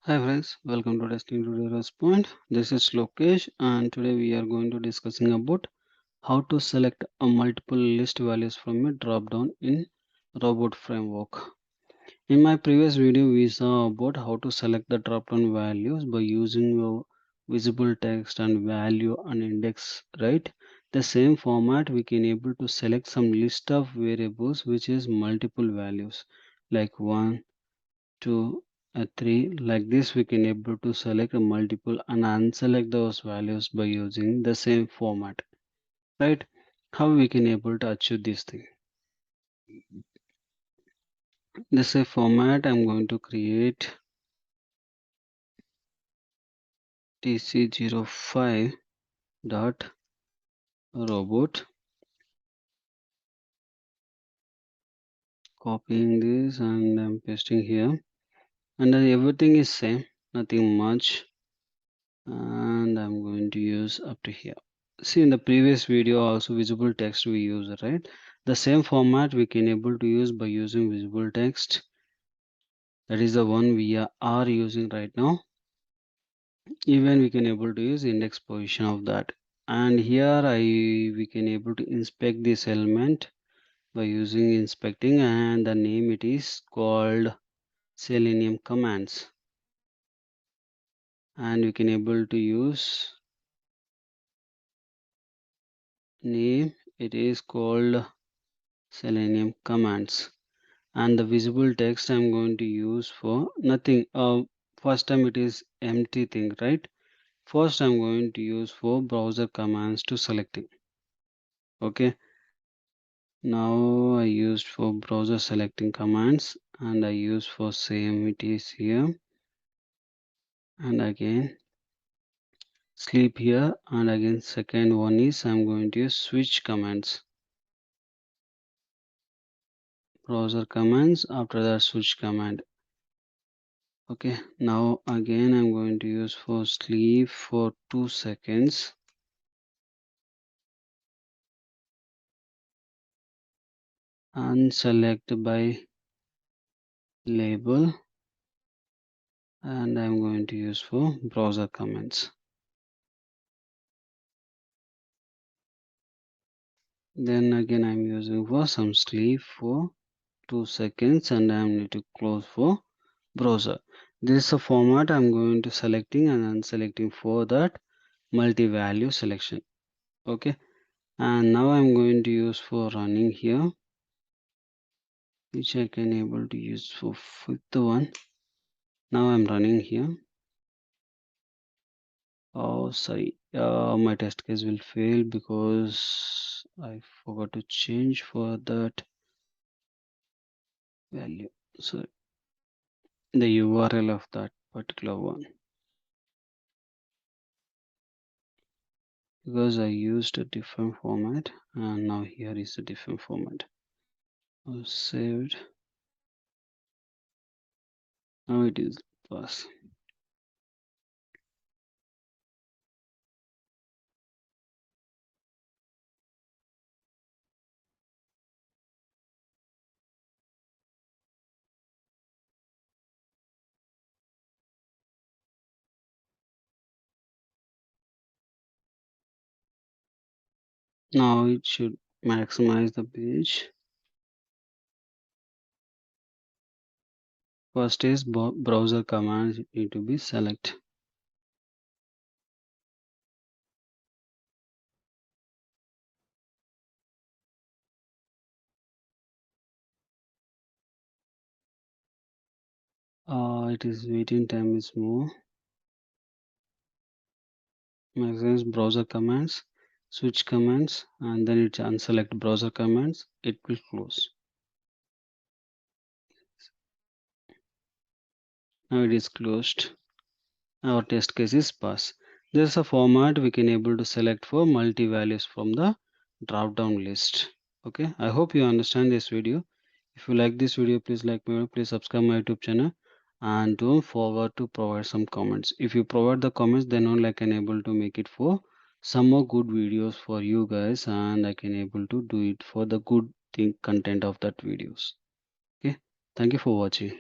Hi friends, welcome to Testing Tutorials Point. This is Lokesh and today we are going to discussing about how to select a multiple list values from a drop down in robot framework. In my previous video we saw about how to select the drop down values by using your visible text and value and index, right? The same format we can able to select some list of variables which is multiple values like 1 2 3 like this we can able to select a multiple and unselect those values by using the same format, right? How we can able to achieve this thing? This is a format. I'm going to create tc05 dot robot, copying this and I'm pasting here, and then everything is same, nothing much, and I'm going to use up to here. See, in the previous video also visible text we use, right? The same format we can able to use by using visible text. That is the one we are using right now. Even we can able to use index position of that. And here we can able to inspect this element by using inspecting, and the name it is called selenium commands, and we can able to use name it is called selenium commands. And the visible text I'm going to use for nothing. First time it is empty thing, right? First I'm going to use for browser commands to selecting. Okay, now I used for browser selecting commands and I use for same it is here, and again sleep here, and again second one is I'm going to use switch commands, browser commands, after that switch command. Okay, now again I'm going to use for sleep for 2 seconds, and select by label, and I'm going to use for browser comments. Then again I'm using for some sleep for 2 seconds, and I need to close for browser. This is a format I'm going to selecting and unselecting for that multi-value selection. Okay, and now I'm going to use for running here, which I can able to use for fifth one. Now I'm running here. Oh, sorry. My test case will fail because I forgot to change for that value. So the URL of that particular one, because I used a different format and now here is a different format. I'll save it. Now it is pass. Now it should maximize the page. First is browser commands need to be select. It is waiting time is more. Maximize browser commands, switch commands, and then it unselect browser commands. It will close. Now it is closed. Our test case is pass. There is a format we can able to select for multi values from the drop down list. Okay, I hope you understand this video. If you like this video, please like my video, please subscribe my YouTube channel, and don't forget to provide some comments. If you provide the comments, then only I can able to make it for some more good videos for you guys, and I can able to do it for the good thing content of that videos. Okay, thank you for watching.